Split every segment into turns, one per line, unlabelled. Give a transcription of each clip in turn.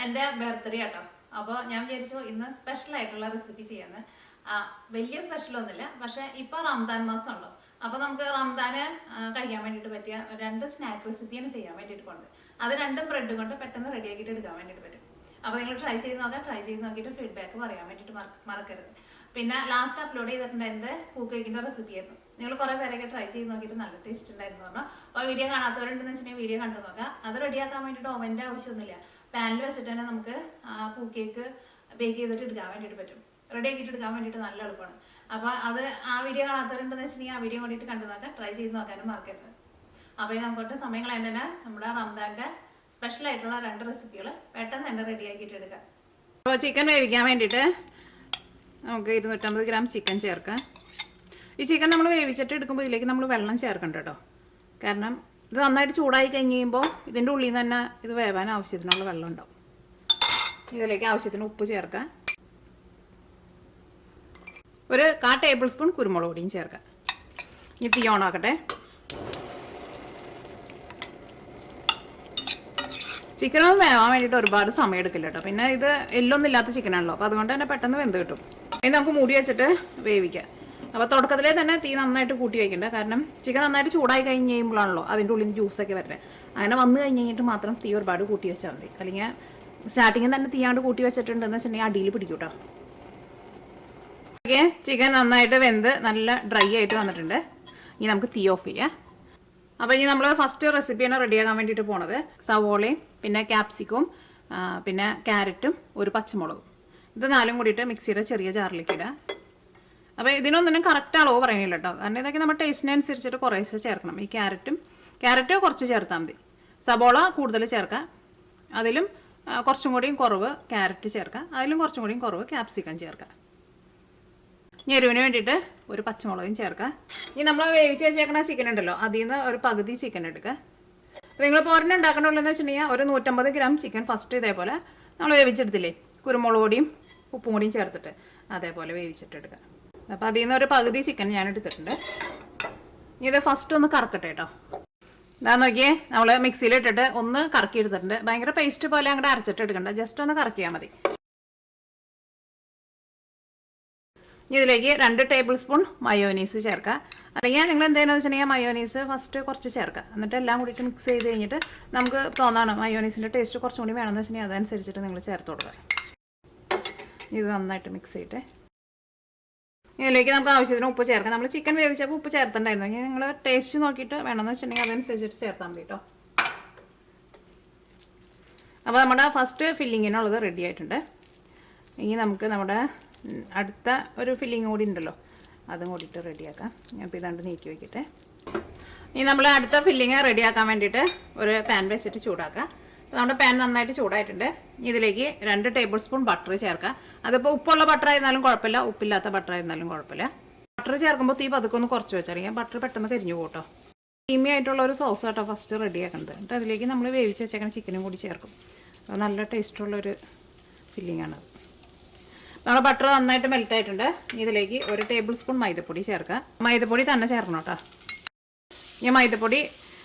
എൻ്റെ ബർത്ത്ഡേ കേട്ടോ. അപ്പോൾ ഞാൻ വിചാരിച്ചു ഇന്ന് സ്പെഷ്യൽ ആയിട്ടുള്ള റെസിപ്പി ചെയ്യാന്ന്. വലിയ സ്പെഷ്യൽ ഒന്നുമില്ല, പക്ഷെ ഇപ്പൊ റംദാൻ മാസം ഉണ്ടോ, അപ്പൊ നമുക്ക് റംദാന് കഴിക്കാൻ വേണ്ടിയിട്ട് പറ്റിയ 2 സ്നാക്ക് റെസിപ്പിയാണ് ചെയ്യാൻ വേണ്ടിയിട്ട് പോകുന്നത്. അത് 2 ബ്രെഡ് കൊണ്ട് പെട്ടെന്ന് റെഡി ആക്കിയിട്ട് എടുക്കാൻ വേണ്ടിയിട്ട് പറ്റും. അപ്പോൾ നിങ്ങൾ ട്രൈ ചെയ്ത് നോക്കിയിട്ട് ഫീഡ്ബാക്ക് പറയാൻ വേണ്ടിയിട്ട് മറക്കരുത്. പിന്നെ ലാസ്റ്റ് അപ്ലോഡ് ചെയ്തിട്ടുണ്ടായിരുന്നത് പൂക്ക് കേക്കിന്റെ റെസിപ്പി ആയിരുന്നു. നിങ്ങൾ കുറെ പേരൊക്കെ ട്രൈ ചെയ്ത് നോക്കിയിട്ട് നല്ല ടേസ്റ്റ് ഉണ്ടായിരുന്നു പറഞ്ഞു. അപ്പോൾ വീഡിയോ കാണാത്തവരുണ്ടെന്ന് വെച്ചിട്ടുണ്ടെങ്കിൽ വീഡിയോ കണ്ടു നോക്കാം. അത് റെഡിയാക്കാൻ വേണ്ടിയിട്ട് ഓവൻ്റെ ആവശ്യമൊന്നുമില്ല, പാനിൽ വെച്ചിട്ട് തന്നെ നമുക്ക് പൂക്ക് കേക്ക് ബേക്ക് ചെയ്തിട്ട് എടുക്കാൻ വേണ്ടിയിട്ട് പറ്റും. റെഡി ആക്കിയിട്ട് എടുക്കാൻ വേണ്ടിയിട്ട് നല്ല എളുപ്പമാണ്. അപ്പോൾ അത് ആ വീഡിയോ കാണാത്തവരുണ്ടെന്ന് വെച്ചിട്ടുണ്ടെങ്കിൽ ആ വീഡിയോ വേണ്ടിയിട്ട് കണ്ടു നോക്കാം, ട്രൈ ചെയ്ത് നോക്കാനും മറക്കരുത്. അപ്പോൾ നമുക്ക് സമയം കളയേണ്ടതിന് നമ്മുടെ റംദാൻ്റെ സ്പെഷ്യൽ ആയിട്ടുള്ള 2 റെസിപ്പികൾ പെട്ടെന്ന് തന്നെ റെഡി ആക്കിയിട്ട് എടുക്കാം. അപ്പോൾ ചിക്കൻ വേവിക്കാൻ വേണ്ടിയിട്ട് നമുക്ക് 250 ഗ്രാം ചിക്കൻ ചേർക്കാം. ഈ ചിക്കൻ നമ്മൾ വേവിച്ചിട്ട് എടുക്കുമ്പോൾ ഇതിലേക്ക് നമ്മൾ വെള്ളം ചേർക്കണ്ട കേട്ടോ. കാരണം ഇത് നന്നായിട്ട് ചൂടായി കഴിഞ്ഞ് കഴിയുമ്പോൾ ഇതിൻ്റെ ഉള്ളിൽ നിന്ന് തന്നെ ഇത് വേവാൻ ആവശ്യത്തിനുള്ള വെള്ളം ഉണ്ടാവും. ഇതിലേക്ക് ആവശ്യത്തിന് ഉപ്പ് ചേർക്കാം. ഒരു 1/4 ടേബിൾ സ്പൂൺ കുരുമുളക് പൊടിയും ചേർക്കാം. ഇനി തീ ഓണാക്കട്ടെ. ചിക്കനൊന്നും വേവാൻ വേണ്ടിയിട്ട് ഒരുപാട് സമയം എടുക്കില്ല കേട്ടോ. പിന്നെ ഇത് എല്ലൊന്നും ഇല്ലാത്ത ചിക്കനാണല്ലോ, അപ്പോൾ അതുകൊണ്ട് തന്നെ പെട്ടെന്ന് വെന്ത് കിട്ടും. ഇനി നമുക്ക് മൂടി വെച്ചിട്ട് വേവിക്കാം. അപ്പോൾ തുടക്കത്തിലേ തന്നെ തീ നന്നായിട്ട് കൂട്ടി വയ്ക്കണ്ട. കാരണം ചിക്കൻ നന്നായിട്ട് ചൂടായി കഴിഞ്ഞ് കഴിയുമ്പോഴാണല്ലോ അതിൻ്റെ ഉള്ളിൽ നിന്ന് ജ്യൂസൊക്കെ വരട്ടെ. അങ്ങനെ വന്നു കഴിഞ്ഞ് കഴിഞ്ഞിട്ട് മാത്രം തീ ഒരുപാട് കൂട്ടി വെച്ചാൽ മതി. അല്ലെങ്കിൽ സ്റ്റാർട്ടിങ്ങിൽ തന്നെ തീയാണ്ട് കൂട്ടി വെച്ചിട്ടുണ്ടെന്ന് വെച്ചിട്ടുണ്ടെങ്കിൽ അടിയിൽ പിടിക്കും കേട്ടോ. ഓക്കെ, ചിക്കൻ നന്നായിട്ട് വെന്ത് നല്ല ഡ്രൈ ആയിട്ട് വന്നിട്ടുണ്ട്. ഇനി നമുക്ക് തീ ഓഫ് ചെയ്യാം. അപ്പോൾ ഇനി നമ്മൾ ഫസ്റ്റ് റെസിപ്പിയാണ് റെഡിയാക്കാൻ വേണ്ടിയിട്ട് പോണത്. സവോളയും പിന്നെ ക്യാപ്സിക്കും പിന്നെ ക്യാരറ്റും ഒരു പച്ചമുളകും, ഇത് 4ഉം കൂടിയിട്ട് മിക്സിയുടെ ചെറിയ ജാറിലേക്ക് ഇടുക. അപ്പോൾ ഇതിനൊന്നും കറക്റ്റ് അളവ് പറയുന്നില്ല കേട്ടോ. കാരണം ഇതൊക്കെ നമ്മുടെ ടേസ്റ്റിനനുസരിച്ചിട്ട് കുറേശ്ശെ ചേർക്കണം. ഈ ക്യാരറ്റ് കുറച്ച് ചേർത്താൽ മതി. സവോള കൂടുതൽ ചേർക്കാം, അതിലും കുറച്ചും കൂടിയും കുറവ് ക്യാരറ്റ് ചേർക്കാം, അതിലും കുറച്ചും കൂടിയും കുറവ് ക്യാപ്സിക്കം ചേർക്കാം. എരിവിന് വേണ്ടിയിട്ട് ഒരു പച്ചമുളകും ചേർക്കാം. ഇനി നമ്മൾ വേവിച്ച് വെച്ചേക്കണ ചിക്കൻ ഉണ്ടല്ലോ, അതിൽ നിന്ന് ഒരു പകുതി ചിക്കൻ എടുക്കുക. നിങ്ങൾ പോരനെ ഉണ്ടാക്കണുള്ളതെന്ന് വെച്ചിട്ടുണ്ടെങ്കിൽ ഒരു 150 ഗ്രാം ചിക്കൻ ഫസ്റ്റ് ഇതേപോലെ നമ്മൾ വേവിച്ചെടുത്തില്ലേ, കുരുമുളക് പൊടിയും ഉപ്പും കൂടിയും ചേർത്തിട്ട് അതേപോലെ വേവിച്ചിട്ടെടുക്കുക. അപ്പോൾ അതിൽ നിന്ന് ഒരു പകുതി ചിക്കൻ ഞാൻ എടുത്തിട്ടുണ്ട്. ഇത് ഫസ്റ്റ് ഒന്ന് കറക്കട്ടെ കേട്ടോ. ഇതാ നോക്കിയേ, നമ്മൾ മിക്സിയിലിട്ടിട്ട് ഒന്ന് കറക്കി എടുത്തിട്ടുണ്ട്. ഭയങ്കര പേസ്റ്റ് പോലെ അങ്ങോട്ട് അരച്ചിട്ട് എടുക്കണ്ട, ജസ്റ്റ് ഒന്ന് കറക്കിയാൽ മതി. ഇതിലേക്ക് 2 ടേബിൾ സ്പൂൺ മയോനീസ് ചേർക്കുക. അല്ലെങ്കിൽ നിങ്ങൾ എന്തെങ്കിലും വെച്ചിട്ടുണ്ടെങ്കിൽ മയോനീസ് ഫസ്റ്റ് കുറച്ച് ചേർക്കുക. എന്നിട്ട് എല്ലാം കൂടിയിട്ട് മിക്സ് ചെയ്ത് കഴിഞ്ഞിട്ട് നമുക്ക് തോന്നാണ് മയോനീസിൻ്റെ ടേസ്റ്റ് കുറച്ചും കൂടി വേണമെന്ന് വെച്ചിട്ടുണ്ടെങ്കിൽ അതനുസരിച്ചിട്ട് നിങ്ങൾ ചേർത്ത് കൊടുക്കുക. ഇത് നന്നായിട്ട് മിക്സ് ചെയ്തിട്ട് ഇതിലേക്ക് നമുക്ക് ആവശ്യത്തിന് ഉപ്പ് ചേർക്കാം. നമ്മൾ ചിക്കൻ വേവിച്ചപ്പോൾ ഉപ്പ് ചേർത്തിട്ടുണ്ടായിരുന്നു. ഇനി നിങ്ങൾ ടേസ്റ്റ് നോക്കിയിട്ട് വേണമെന്ന് വെച്ചിട്ടുണ്ടെങ്കിൽ അതനുസരിച്ചിട്ട് ചേർത്താൽ മതി കേട്ടോ. അപ്പോൾ നമ്മുടെ ഫസ്റ്റ് ഫില്ലിങ്ങിനുള്ളത് റെഡി ആയിട്ടുണ്ട്. ഇനി നമുക്ക് നമ്മുടെ അടുത്ത ഒരു ഫില്ലിങ് കൂടി ഉണ്ടല്ലോ, അതും കൂടിയിട്ട് റെഡിയാക്കാം. ഞാനിപ്പോൾ ഇതാണ്ട് നീക്കി വയ്ക്കട്ടെ. ഇനി നമ്മൾ അടുത്ത ഫില്ലിങ് റെഡിയാക്കാൻ വേണ്ടിയിട്ട് ഒരു പാൻ വെച്ചിട്ട് ചൂടാക്കാം. നമ്മുടെ പാൻ നന്നായിട്ട് ചൂടായിട്ടുണ്ട്. ഇതിലേക്ക് 2 ടേബിൾ സ്പൂൺ ബട്ടർ ചേർക്കാം. അതിപ്പോൾ ഉപ്പുള്ള ബട്ടർ ആയിരുന്നാലും കുഴപ്പമില്ല, ഉപ്പില്ലാത്ത ബട്ടർ ആയിരുന്നാലും കുഴപ്പമില്ല. ബട്ടർ ചേർക്കുമ്പോൾ തീ പതുക്കെ ഒന്ന് കുറച്ച് വെച്ചറിയാം, ബട്ടർ പെട്ടെന്ന് കരിഞ്ഞു പോട്ടോ. ക്രീമി ആയിട്ടുള്ള ഒരു സോസ് കേട്ടോ ഫസ്റ്റ് റെഡിയാക്കുന്നത്. എന്നിട്ട് അതിലേക്ക് നമ്മൾ വേവിച്ച് വെച്ചേക്കുന്ന ചിക്കനും കൂടി ചേർക്കും. അത് നല്ല ടേസ്റ്റുള്ളൊരു ഫില്ലിങ്ങാണ്. നമ്മുടെ ബട്ടർ നന്നായിട്ട് മെൽറ്റ് ആയിട്ടുണ്ട്. ഇതിലേക്ക് 1 ടേബിൾ സ്പൂൺ മൈദപ്പൊടി ചേർക്കുക. മൈദപ്പൊടി തന്നെ ചേർക്കണം കേട്ടോ. ഈ മൈദപ്പൊടി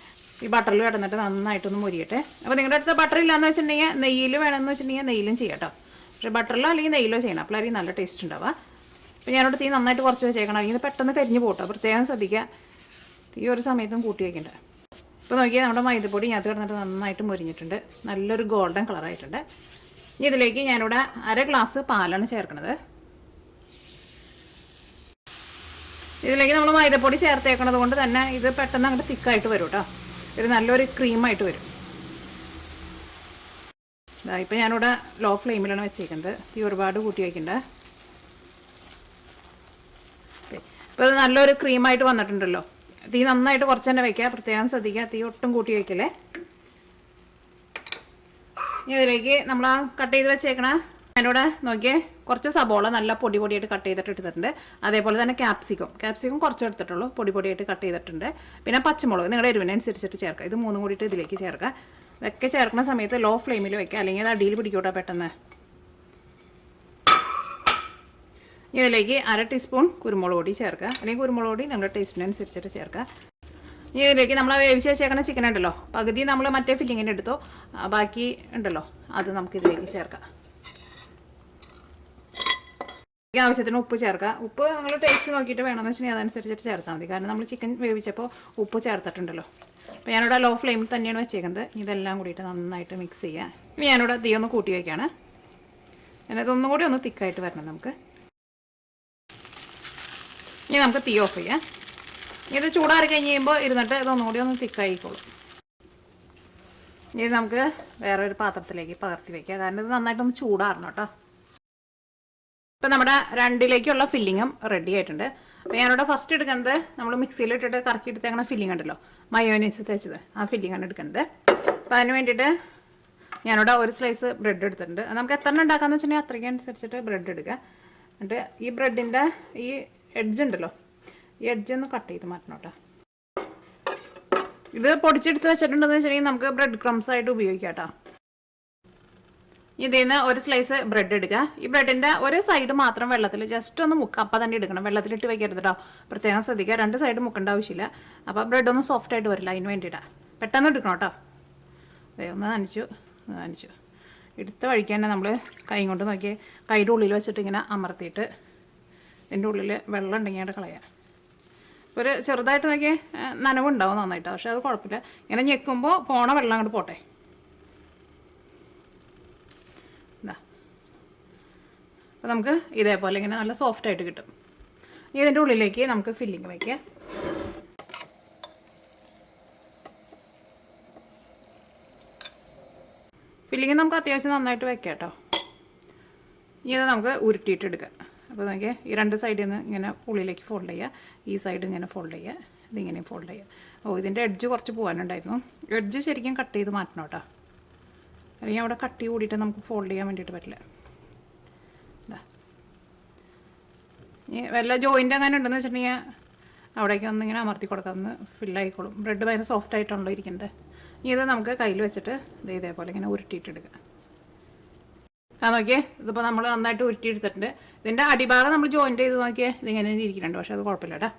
ഈ ബട്ടറിൽ കിടന്നിട്ട് നന്നായിട്ടൊന്ന് മുരിയട്ടെ. അപ്പോൾ നിങ്ങളുടെ അടുത്ത് ബട്ടർ ഇല്ലയെന്ന് വെച്ചിട്ടുണ്ടെങ്കിൽ നെയ്യിൽ വേണമെന്ന് വെച്ചിട്ടുണ്ടെങ്കിൽ നെയ്യിലും ചെയ്യാം കേട്ടോ. പക്ഷേ ബട്ടറിലോ അല്ലെങ്കിൽ നെയ്യിലോ ചെയ്യണം, അപ്പോഴായിരിക്കും നല്ല ടേസ്റ്റ് ഉണ്ടാവുക. അപ്പോൾ ഞാനോട് തീ നന്നായിട്ട് കുറച്ച് വെച്ചേക്കണം, അല്ലെങ്കിൽ പെട്ടെന്ന് കരിഞ്ഞ് പോട്ടോ. പ്രത്യേകം ശ്രദ്ധിക്കുക, തീ ഒരു സമയത്തും കൂട്ടി വയ്ക്കണ്ട. ഇപ്പോൾ നോക്കിയാൽ നമ്മുടെ മൈദപ്പൊടി ഇതിനകത്ത് കിടന്നിട്ട് നന്നായിട്ട് മുരിഞ്ഞിട്ടുണ്ട്, നല്ലൊരു ഗോൾഡൻ കളറായിട്ടുണ്ട്. ഇതിലേക്ക് ഞാനിവിടെ 1/2 ഗ്ലാസ് പാലാണ് ചേർക്കുന്നത്. ഇതിലേക്ക് നമ്മൾ മൈദപ്പൊടി ചേർത്തേക്കണത് കൊണ്ട് തന്നെ ഇത് പെട്ടെന്ന് അങ്ങോട്ട് തിക്കായിട്ട് വരും കേട്ടോ. ഇത് നല്ലൊരു ക്രീമായിട്ട് വരും. ഇപ്പം ഞാനിവിടെ ലോ ഫ്ലെയിമിലാണ് വെച്ചേക്കുന്നത്, തീ ഒരുപാട് കൂട്ടി വയ്ക്കണ്ട. ഇപ്പോൾ ഇത് നല്ലൊരു ക്രീമായിട്ട് വന്നിട്ടുണ്ടല്ലോ. തീ നന്നായിട്ട് കുറച്ച് തന്നെ വയ്ക്കുക, പ്രത്യേകം ശ്രദ്ധിക്കുക, തീ ഒട്ടും കൂട്ടി വയ്ക്കല്ലേ. ഇതിലേക്ക് നമ്മൾ ആ കട്ട് ചെയ്ത് വെച്ചേക്കണ ഞാനിവിടെ നോക്കിയേ കുറച്ച് സബോള നല്ല പൊടിയായിട്ട് കട്ട് ചെയ്തിട്ട് എടുത്തിട്ടുണ്ട്. അതേപോലെ തന്നെ ക്യാപ്സിക്കം കുറച്ച് എടുത്തിട്ടുള്ളൂ, പൊടിയായിട്ട് കട്ട് ചെയ്തിട്ടുണ്ട്. പിന്നെ പച്ചമുളക് നിങ്ങളുടെ എരിവിനനുസരിച്ചിട്ട് ചേർക്കുക. ഇത് 3ഉം കൂടിയിട്ട് ഇതിലേക്ക് ചേർക്കുക. ഇതൊക്കെ ചേർക്കുന്ന സമയത്ത് ലോ ഫ്ലെയിമിൽ വെക്കുക, അല്ലെങ്കിൽ അത് അടിയിൽ പിടിക്കൂട്ടോ പെട്ടെന്ന്. ഇതിലേക്ക് 1/2 ടീസ്പൂൺ കുരുമുളക് പൊടി ചേർക്കുക, അല്ലെങ്കിൽ കുരുമുളക് പൊടി നിങ്ങളുടെ ടേസ്റ്റിനനുസരിച്ചിട്ട് ചേർക്കുക. ഇനി ഇതിലേക്ക് നമ്മൾ വേവിച്ച് വെച്ചേക്കണ ചിക്കൻ ഉണ്ടല്ലോ, പകുതി നമ്മൾ മറ്റേ ഫില്ലിങ്ങിന് എടുത്തോ, ബാക്കി ഉണ്ടല്ലോ അത് നമുക്ക് ഇതിലേക്ക് ചേർക്കാം. ആവശ്യത്തിന് ഉപ്പ് ചേർക്കുക. ഉപ്പ് നമ്മൾ ടേസ്റ്റ് നോക്കിയിട്ട് വേണമെന്ന് വെച്ചിട്ടുണ്ടെങ്കിൽ അതനുസരിച്ചിട്ട് ചേർത്താൽ മതി. കാരണം നമ്മൾ ചിക്കൻ വേവിച്ചപ്പോൾ ഉപ്പ് ചേർത്തിട്ടുണ്ടല്ലോ. അപ്പോൾ ഞാനിവിടെ ലോ ഫ്ലെയിമിൽ തന്നെയാണ് വെച്ചേക്കുന്നത്. ഇതെല്ലാം കൂടിയിട്ട് നന്നായിട്ട് മിക്സ് ചെയ്യുക. ഇനി ഞാനിവിടെ തീ ഒന്ന് കൂട്ടി വയ്ക്കുകയാണ്. ഞാനതൊന്നും കൂടി ഒന്ന് തിക്കായിട്ട് വരണം നമുക്ക്. ഇനി നമുക്ക് തീ ഓഫ് ചെയ്യാം. ഇത് ചൂടാറി കഴിഞ്ഞ് കഴിയുമ്പോൾ ഇരുന്നിട്ട് ഇതൊന്നും കൂടി ഒന്ന് തിക്കായിക്കോളും. ഇത് നമുക്ക് വേറൊരു പാത്രത്തിലേക്ക് പകർത്തി വയ്ക്കുക. കാരണം ഇത് നന്നായിട്ടൊന്ന് ചൂടാറണം കേട്ടോ. ഇപ്പം നമ്മുടെ രണ്ടിലേക്കുള്ള ഫില്ലിങ്ങും റെഡി ആയിട്ടുണ്ട്. അപ്പോൾ ഞാനിവിടെ ഫസ്റ്റ് എടുക്കുന്നത് നമ്മൾ മിക്സിയിലിട്ടിട്ട് കറക്കി എടുത്തേക്കണ ഫില്ലിങ് ഉണ്ടല്ലോ, മയോനൈസ് തേച്ചത്, ആ ഫില്ലിങ്ങാണ് എടുക്കുന്നത്. അപ്പോൾ അതിന് വേണ്ടിയിട്ട് ഞാനിവിടെ ഒരു സ്ലൈസ് ബ്രെഡ് എടുത്തിട്ടുണ്ട്. നമുക്ക് എത്ര ഉണ്ടാക്കാമെന്ന് വെച്ചിട്ടുണ്ടെങ്കിൽ അത്രയ്ക്ക് അനുസരിച്ചിട്ട് ബ്രെഡ് എടുക്കുക. എന്നിട്ട് ഈ ബ്രെഡിൻ്റെ ഈ എഡ്ജ് ഉണ്ടല്ലോ, ഈ എഡ്ജ് ഒന്ന് കട്ട് ചെയ്ത് മാറ്റണം കേട്ടോ. ഇത് പൊടിച്ചെടുത്ത് വെച്ചിട്ടുണ്ടെന്ന് വെച്ചിട്ടുണ്ടെങ്കിൽ നമുക്ക് ബ്രെഡ് ക്രംസ് ആയിട്ട് ഉപയോഗിക്കാം കേട്ടോ. ഇതിൽ നിന്ന് ഒരു സ്ലൈസ് ബ്രെഡ് എടുക്കുക. ഈ ബ്രെഡിൻ്റെ ഒരു സൈഡ് മാത്രം വെള്ളത്തിൽ ജസ്റ്റ് ഒന്ന് മുക്കുക. അപ്പം തന്നെ എടുക്കണം, വെള്ളത്തിലിട്ട് വയ്ക്കരുത് കേട്ടോ. പ്രത്യേകം ശ്രദ്ധിക്കുക, രണ്ട് സൈഡ് മുക്കേണ്ട ആവശ്യമില്ല. അപ്പോൾ ബ്രെഡ് ഒന്ന് സോഫ്റ്റ് ആയിട്ട് വരില്ല, അതിന് വേണ്ടിയിട്ടാണ്. പെട്ടെന്ന് എടുക്കണം കേട്ടോ. ഒന്ന് നനച്ചു എടുത്ത വഴിക്ക് തന്നെ നമ്മൾ കൈ കൊണ്ട് നോക്കി കൈയുടെ ഉള്ളിൽ വെച്ചിട്ട് ഇങ്ങനെ അമർത്തിയിട്ട് ഇതിൻ്റെ ഉള്ളിൽ വെള്ളം ഉണ്ടെങ്കിൽ അവിടെ കളയാം. ഒരു ചെറുതായിട്ട് നോക്കി നനവുണ്ടാവും നന്നായിട്ട്, പക്ഷെ അത് കുഴപ്പമില്ല. ഇങ്ങനെ ഞെക്കുമ്പോൾ പോണ വെള്ളം അങ്ങോട്ട് പോട്ടെ. അപ്പോൾ നമുക്ക് ഇതേപോലെ ഇങ്ങനെ നല്ല സോഫ്റ്റായിട്ട് കിട്ടും. ഇതിൻ്റെ ഉള്ളിലേക്ക് നമുക്ക് ഫില്ലിങ് വയ്ക്കാം. ഫില്ലിങ് നമുക്ക് അത്യാവശ്യം നന്നായിട്ട് വയ്ക്കാം കേട്ടോ. ഇത് നമുക്ക് ഉരുട്ടിയിട്ടെടുക്കാം. അപ്പോൾ നോക്കിയാൽ ഈ രണ്ട് സൈഡിൽ നിന്ന് ഇങ്ങനെ ഉള്ളിലേക്ക് ഫോൾഡ് ചെയ്യുക, ഈ സൈഡ് ഇങ്ങനെ ഫോൾഡ് ചെയ്യുക, ഇതിങ്ങനെ ഫോൾഡ് ചെയ്യുക. ഇതിൻ്റെ എഡ്ജ് കുറച്ച് പോകാനുണ്ടായിരുന്നു. എഡ്ജ് ശരിക്കും കട്ട് ചെയ്ത് മാറ്റണം കേട്ടോ, അല്ലെങ്കിൽ അവിടെ കട്ടി കൂടിയിട്ട് നമുക്ക് ഫോൾഡ് ചെയ്യാൻ വേണ്ടിയിട്ട് പറ്റില്ല. വല്ല ജോയിൻ്റ് അങ്ങനെ ഉണ്ടെന്ന് വെച്ചിട്ടുണ്ടെങ്കിൽ അവിടേക്ക് ഒന്നിങ്ങനെ അമർത്തി കൊടുക്കാമെന്ന് ഫില്ലായിക്കോളും. ബ്രെഡ് ഭയങ്കര സോഫ്റ്റ് ആയിട്ടാണല്ലോ ഇരിക്കുന്നത്. ഇത് നമുക്ക് കയ്യിൽ വെച്ചിട്ട് ഇതേപോലെ ഇങ്ങനെ ഉരുട്ടിയിട്ടെടുക്കുക. നോക്കിയേ, ഇതിപ്പോൾ നമ്മൾ നന്നായിട്ട് ഉരുട്ടിയെടുത്തിട്ടുണ്ട്. ഇതിൻ്റെ അടിഭാഗം നമ്മൾ ജോയിൻ്റ് ചെയ്ത് നോക്കിയേ ഇതിങ്ങനെ ഇരിക്കുന്നുണ്ട്, പക്ഷെ അത് കുഴപ്പമില്ല കേട്ടോ.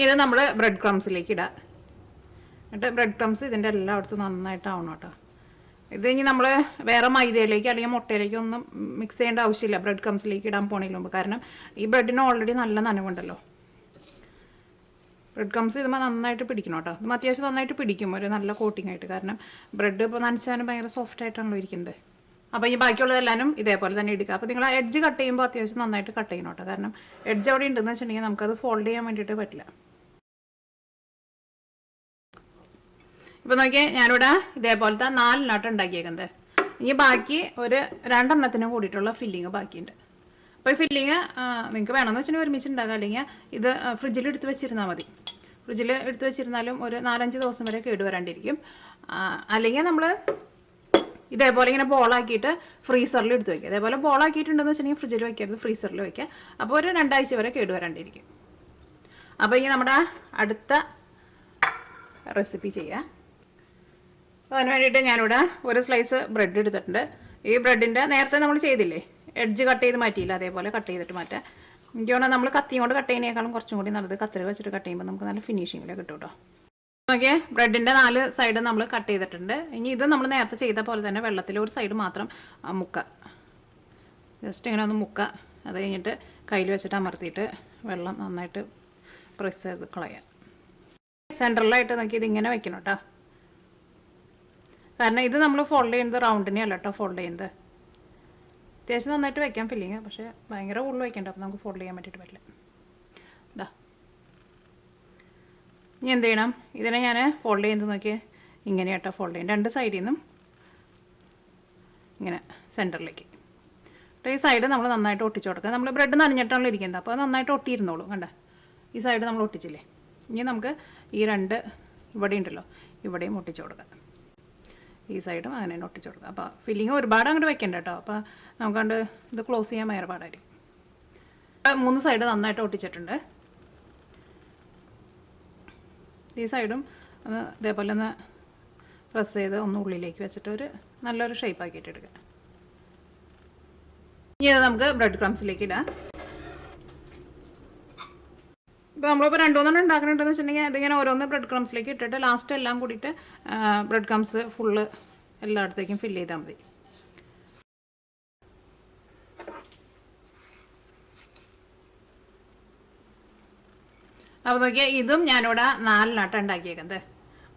ഇത് നമ്മൾ ബ്രെഡ് ക്രംസിലേക്ക് ഇടാം. എന്നിട്ട് ബ്രെഡ് ക്രംസ് ഇതിൻ്റെ എല്ലായിടത്തും നന്നായിട്ടാവണം കേട്ടോ. ഇത് ഇനി നമ്മൾ വേറെ മൈദയിലേക്ക് അല്ലെങ്കിൽ മുട്ടയിലേക്ക് ഒന്നും മിക്സ് ചെയ്യേണ്ട ആവശ്യമില്ല ബ്രെഡ് ക്രംസിലേക്ക് ഇടാൻ പോണതിന് മുമ്പ്. കാരണം ഈ ബ്രെഡിന് ഓൾറെഡി നല്ല നനവുണ്ടല്ലോ. ബ്രെഡ് ക്രംസ് ഇതുമ്പോൾ നന്നായിട്ട് പിടിക്കണം കേട്ടോ. ഇത് അത്യാവശ്യം നന്നായിട്ട് പിടിക്കും, ഒരു നല്ല കോട്ടിംഗ് ആയിട്ട്. കാരണം ബ്രെഡ് ഇപ്പോൾ നനച്ചാലും ഭയങ്കര സോഫ്റ്റ് ആയിട്ടാണല്ലോ ഇരിക്കുന്നത്. അപ്പോൾ ഈ ബാക്കിയുള്ളതെല്ലാവരും ഇതേപോലെ തന്നെ എടുക്കുക. അപ്പോൾ നിങ്ങൾ എഡ്ജ് കട്ട് ചെയ്യുമ്പോൾ അത്യാവശ്യം നന്നായിട്ട് കട്ട് ചെയ്യണം കേട്ടോ. കാരണം എഡ്ജ് അവിടെ ഉണ്ടെന്ന് വെച്ചിട്ടുണ്ടെങ്കിൽ നമുക്കത് ഫോൾഡ് ചെയ്യാൻ വേണ്ടിയിട്ട് പറ്റില്ല. ഇപ്പോൾ നോക്കിയാൽ ഞാനിവിടെ ഇതേപോലത്തെ 4 നട്ട് ഉണ്ടാക്കിയേക്കുന്നത്. ഇനി ബാക്കി ഒരു 2 എണ്ണത്തിന് കൂടിയിട്ടുള്ള ഫില്ലിങ് ബാക്കിയുണ്ട്. അപ്പോൾ ഈ ഫില്ലിങ് നിങ്ങൾക്ക് വേണമെന്ന് വെച്ചിട്ടുണ്ടെങ്കിൽ ഒരുമിച്ച് ഉണ്ടാക്കുക, അല്ലെങ്കിൽ ഇത് ഫ്രിഡ്ജിൽ എടുത്ത് വെച്ചിരുന്നാൽ മതി. ഫ്രിഡ്ജിൽ എടുത്ത് വെച്ചിരുന്നാലും ഒരു 4-5 ദിവസം വരെ കേടുവരാണ്ടിരിക്കും. അല്ലെങ്കിൽ നമ്മൾ ഇതേപോലെ ഇങ്ങനെ ബോളാക്കിയിട്ട് ഫ്രീസറിൽ എടുത്ത് വയ്ക്കുക. അതേപോലെ ബോളാക്കിയിട്ടുണ്ടെന്ന് വെച്ചിട്ടുണ്ടെങ്കിൽ ഫ്രിഡ്ജിൽ വയ്ക്കരുത്, ഫ്രീസറിൽ വയ്ക്കുക. അപ്പോൾ ഒരു 2 ആഴ്ച വരെ കേടുവരാണ്ടിരിക്കും. അപ്പോൾ ഇനി നമ്മുടെ അടുത്ത റെസിപ്പി ചെയ്യാം. അതിന് വേണ്ടിയിട്ട് ഞാനിവിടെ ഒരു സ്ലൈസ് ബ്രെഡ് എടുത്തിട്ടുണ്ട്. ഈ ബ്രെഡിൻ്റെ നേരത്തെ നമ്മൾ ചെയ്തില്ലേ, എഡ്ജ് കട്ട് ചെയ്ത് മാറ്റിയില്ല, അതേപോലെ കട്ട് ചെയ്തിട്ട് മാറ്റാം. എനിക്ക് തോന്നുന്നത് നമ്മൾ കത്തി കൊണ്ട് കട്ട് ചെയ്യുന്നതിനേക്കാളും കുറച്ചും കൂടി നല്ലത് കത്തിരി വെച്ചിട്ട് കട്ട് ചെയ്യുമ്പോൾ നമുക്ക് നല്ല ഫിനിഷിങ്ങിൽ കിട്ടും കേട്ടോ. ഓക്കെ, ബ്രെഡിൻ്റെ 4 സൈഡ് നമ്മൾ കട്ട് ചെയ്തിട്ടുണ്ട്. ഇനി ഇത് നമ്മൾ നേരത്തെ ചെയ്ത പോലെ തന്നെ വെള്ളത്തിൽ ഒരു സൈഡ് മാത്രം മുക്കുക. ജസ്റ്റ് ഇങ്ങനെ ഒന്ന് മുക്കുക. അത് കഴിഞ്ഞിട്ട് കയ്യിൽ വെച്ചിട്ട് അമർത്തിയിട്ട് വെള്ളം നന്നായിട്ട് പ്രസ് ചെയ്ത് കളയാം. സെൻട്രലായിട്ട് നോക്കി ഇതിങ്ങനെ വെക്കണം കേട്ടോ. കാരണം ഇത് നമ്മൾ ഫോൾഡ് ചെയ്യുന്നത് റൗണ്ടിനെ അല്ല കേട്ടോ ഫോൾഡ് ചെയ്യുന്നത്. അത്യാവശ്യം നന്നായിട്ട് വയ്ക്കാം ഫില്ലിങ്, പക്ഷേ ഭയങ്കര ഉള്ളു വയ്ക്കേണ്ട, അപ്പോൾ നമുക്ക് ഫോൾഡ് ചെയ്യാൻ വേണ്ടിയിട്ട് പറ്റില്ല. ഇതാ ഇനി എന്ത് ചെയ്യണം, ഇതിനെ ഞാൻ ഫോൾഡ് ചെയ്യുന്നത് നോക്കിയേ ഇങ്ങനെ കേട്ടോ ഫോൾഡ് ചെയ്യും. 2 സൈഡിൽ നിന്നും ഇങ്ങനെ സെൻറ്ററിലേക്ക്. ഈ സൈഡ് നമ്മൾ നന്നായിട്ട് ഒട്ടിച്ചു കൊടുക്കുക. നമ്മൾ ബ്രെഡ് നനഞ്ഞിട്ടാണല്ലോ ഇരിക്കുന്നത്, അപ്പോൾ നന്നായിട്ട് ഒട്ടിയിരുന്നോളൂ. കണ്ട ഈ സൈഡ് നമ്മൾ ഒട്ടിച്ചില്ലേ. ഇനി നമുക്ക് ഈ 2 ഇവിടെ ഉണ്ടല്ലോ, ഇവിടെയും ഒട്ടിച്ചു കൊടുക്കാം. ഈ സൈഡും അങ്ങനെ തന്നെ ഒട്ടിച്ചു കൊടുക്കുക. അപ്പോൾ ഫില്ലിങ് ഒരുപാട് അങ്ങോട്ട് വെക്കേണ്ട കേട്ടോ. അപ്പോൾ നമുക്കണ്ട് ഇത് ക്ലോസ് ചെയ്യാൻ ഭയങ്കര പാടായിരിക്കും. 3 സൈഡ് നന്നായിട്ട് ഒട്ടിച്ചിട്ടുണ്ട്. ഈ സൈഡും ഒന്ന് ഇതേപോലെ ഒന്ന് പ്രസ് ചെയ്ത് ഒന്ന് ഉള്ളിലേക്ക് വെച്ചിട്ട് ഒരു നല്ലൊരു ഷേപ്പ് ആക്കിയിട്ട് എടുക്കുക. ഇനി അത് നമുക്ക് ബ്രെഡ് ക്രംസിലേക്ക് ഇടാം. ഇപ്പോൾ നമ്മളിപ്പോൾ 2-3 ഉണ്ടാക്കുന്നുണ്ടെന്ന് വെച്ചിട്ടുണ്ടെങ്കിൽ ഇതിങ്ങനെ ഓരോന്ന് ബ്രെഡ് ക്രംസിലേക്ക് ഇട്ടിട്ട് ലാസ്റ്റ് എല്ലാം കൂടിയിട്ട് ബ്രെഡ് ക്രംസ് ഫുള്ള് എല്ലായിടത്തേക്കും ഫില്ല് ചെയ്താൽ മതി. അപ്പോൾ നോക്കിയാൽ ഇതും ഞാനിവിടെ 4 ഉണ്ടാക്കിയേക്കുന്നത്.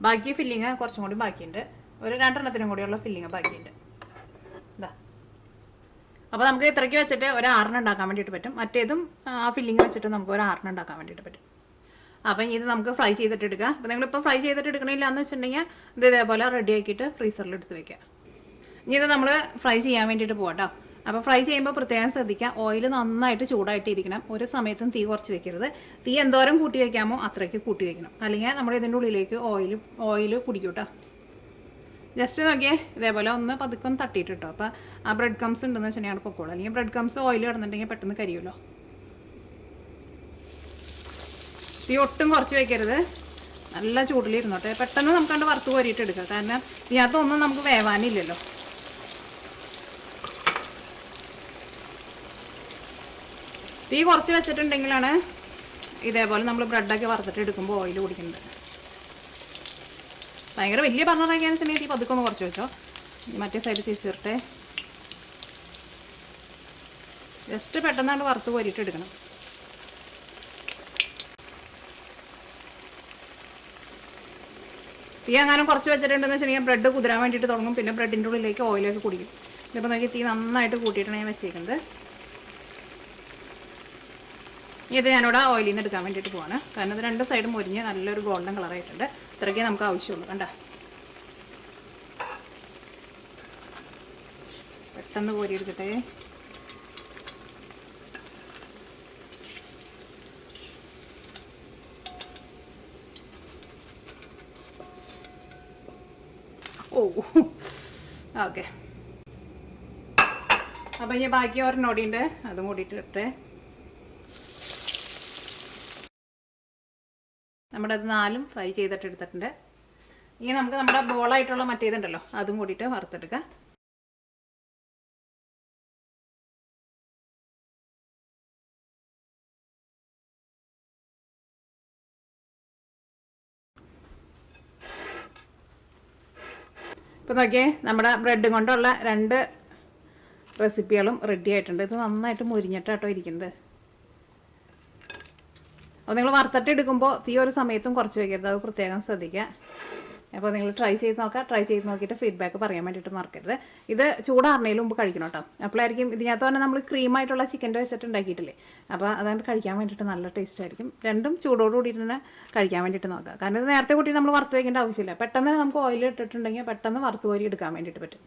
ബാക്കി ഫില്ലിങ് കുറച്ചും കൂടി ബാക്കിയുണ്ട്. ഒരു 2 കൂടിയുള്ള ഫില്ലിങ് ബാക്കിയുണ്ട്. ഇതാ. അപ്പോൾ നമുക്ക് ഇത്രയ്ക്ക് വെച്ചിട്ട് ഒരു 6 ഉണ്ടാക്കാൻ വേണ്ടിയിട്ട് പറ്റും. മറ്റേതും ആ ഫില്ലിങ് വെച്ചിട്ട് നമുക്ക് ഒരു 6 ഉണ്ടാക്കാൻ വേണ്ടിയിട്ട് പറ്റും. അപ്പം ഇത് നമുക്ക് ഫ്രൈ ചെയ്തിട്ട് എടുക്കുക. അപ്പോൾ നിങ്ങളിപ്പോൾ ഫ്രൈ ചെയ്തിട്ട് എടുക്കണില്ല എന്ന് വെച്ചിട്ടുണ്ടെങ്കിൽ ഇത് ഇതേപോലെ റെഡി ആക്കിയിട്ട് ഫ്രീസറിൽ എടുത്ത് വെക്കുക. ഇനി ഇത് നമ്മൾ ഫ്രൈ ചെയ്യാൻ വേണ്ടിയിട്ട് പോകാം കേട്ടോ. അപ്പോൾ ഫ്രൈ ചെയ്യുമ്പോൾ പ്രത്യേകം ശ്രദ്ധിക്കുക, ഓയിൽ നന്നായിട്ട് ചൂടായിട്ടിരിക്കണം. ഒരു സമയത്തും തീ കുറച്ച് വെക്കരുത്. തീ എന്തോരം കൂട്ടി വയ്ക്കാമോ അത്രയ്ക്ക് കൂട്ടി വയ്ക്കണം, അല്ലെങ്കിൽ നമ്മൾ ഇതിൻ്റെ ഉള്ളിലേക്ക് ഓയിൽ കുടിക്കും കേട്ടോ. ജസ്റ്റ് നോക്കിയേ ഇതേപോലെ ഒന്ന് പതുക്കെ ഒന്ന് തട്ടിയിട്ട് കേട്ടോ. അപ്പോൾ ആ ബ്രെഡ് ക്രംസ് ഉണ്ടെന്ന് വെച്ചിട്ടുണ്ടെങ്കിൽ അവിടെ പൊക്കോളൂ. അല്ലെങ്കിൽ ബ്രെഡ് ക്രംസ് ഓയിൽ കിടന്നിട്ടുണ്ടെങ്കിൽ പെട്ടെന്ന് കരിയുമല്ലോ. തീ ഒട്ടും കുറച്ച് വയ്ക്കരുത്, നല്ല ചൂടിലിരുന്നോട്ടെ. പെട്ടെന്ന് നമുക്കണ്ട് വറുത്ത് കോരിയിട്ട് എടുക്കാം, കാരണം ഇതിനകത്തൊന്നും നമുക്ക് വേവാനില്ലല്ലോ. തീ കുറച്ച് വെച്ചിട്ടുണ്ടെങ്കിലാണ് ഇതേപോലെ നമ്മൾ ബ്രെഡൊക്കെ വറുത്തിട്ട് എടുക്കുമ്പോൾ ഓയിൽ കുടിക്കുന്നത്. ഭയങ്കര വലിയ പറഞ്ഞിറങ്ങിയാന്ന് വെച്ചിട്ടുണ്ടെങ്കിൽ തീ പതുക്കെ ഒന്ന് കുറച്ച് വെച്ചോ. മറ്റേ സൈഡ് തിരിച്ചിട്ടെ ജസ്റ്റ് പെട്ടെന്നാണ്ട് വറുത്ത് കോരിയിട്ട് എടുക്കണം. തീ അങ്ങനെ കുറച്ച് വെച്ചിട്ടുണ്ടെന്ന് വെച്ചിട്ടുണ്ടെങ്കിൽ ബ്രെഡ് കുതിരാൻ വേണ്ടിയിട്ട് തുടങ്ങും. പിന്നെ ബ്രെഡിൻ്റെ ഉള്ളിലേക്ക് ഓയിലൊക്കെ കുടിക്കും. ഇതിപ്പോൾ നോക്കി തീ നന്നായിട്ട് കൂട്ടിയിട്ടാണ് ഞാൻ വെച്ചേക്കുന്നത്. ഇത് ഞാനിവിടെ ഓയിലിൽ നിന്ന് എടുക്കാൻ വേണ്ടിയിട്ട് പോവാണ്, കാരണം ഇത് 2 സൈഡും മുരിഞ്ഞ് നല്ലൊരു ഗോൾഡൻ കളറായിട്ടുണ്ട്. ഇത്രയ്ക്കേ നമുക്ക് ആവശ്യമുള്ളൂ. കണ്ട പെട്ടെന്ന് കോരി എടുക്കട്ടെ. ഓക്കെ. അപ്പം ഇനി ബാക്കി ഒരെണ്ണോടിയുണ്ട്, അതും കൂടിയിട്ട് ഇട്ടേ. നമ്മുടെ അത് 4 ഫ്രൈ ചെയ്തിട്ട് എടുത്തിട്ടുണ്ട്. ഇനി നമുക്ക് നമ്മുടെ ബോളായിട്ടുള്ള മറ്റേതുണ്ടല്ലോ അതും കൂടിയിട്ട് വറുത്തെടുക്കാം. ഇപ്പം നോക്കിയേ നമ്മുടെ ബ്രെഡ് കൊണ്ടുള്ള 2 റെസിപ്പികളും റെഡി ആയിട്ടുണ്ട്. ഇത് നന്നായിട്ട് മുരിഞ്ഞിട്ടാട്ടോ ഇരിക്കുന്നത്. അപ്പോൾ നിങ്ങൾ വറുത്തിട്ട് എടുക്കുമ്പോൾ തീ ഒരു സമയത്തും കുറച്ച് വയ്ക്കരുത്, അത് പ്രത്യേകം ശ്രദ്ധിക്കുക. അപ്പോൾ നിങ്ങൾ ട്രൈ ചെയ്ത് നോക്കുക. ട്രൈ ചെയ്ത് നോക്കിയിട്ട് ഫീഡ്ബാക്ക് പറയാൻ വേണ്ടിയിട്ട് മറക്കരുത്. ഇത് ചൂടാറിനതിന് മുമ്പ് കഴിക്കണം കേട്ടോ. അപ്പോഴായിരിക്കും ഇതിനകത്ത് തന്നെ നമ്മൾ ക്രീമായിട്ടുള്ള ചിക്കൻ്റെ വെച്ചിട്ട് ഉണ്ടാക്കിയിട്ടില്ലേ, അപ്പോൾ അതുകൊണ്ട് കഴിക്കാൻ വേണ്ടിയിട്ട് നല്ല ടേസ്റ്റ് ആയിരിക്കും. രണ്ടും ചൂടോട് കൂടിയിട്ട് തന്നെ കഴിക്കാൻ വേണ്ടിയിട്ട് നോക്കുക. കാരണം ഇത് നേരത്തെ കൂട്ടി നമ്മൾ വറുത്ത് വയ്ക്കേണ്ട ആവശ്യമില്ല. പെട്ടെന്ന് നമുക്ക് ഓയിൽ ഇട്ടിട്ടുണ്ടെങ്കിൽ പെട്ടെന്ന് വറുത്ത് കോരി എടുക്കാൻ വേണ്ടിയിട്ട് പറ്റും.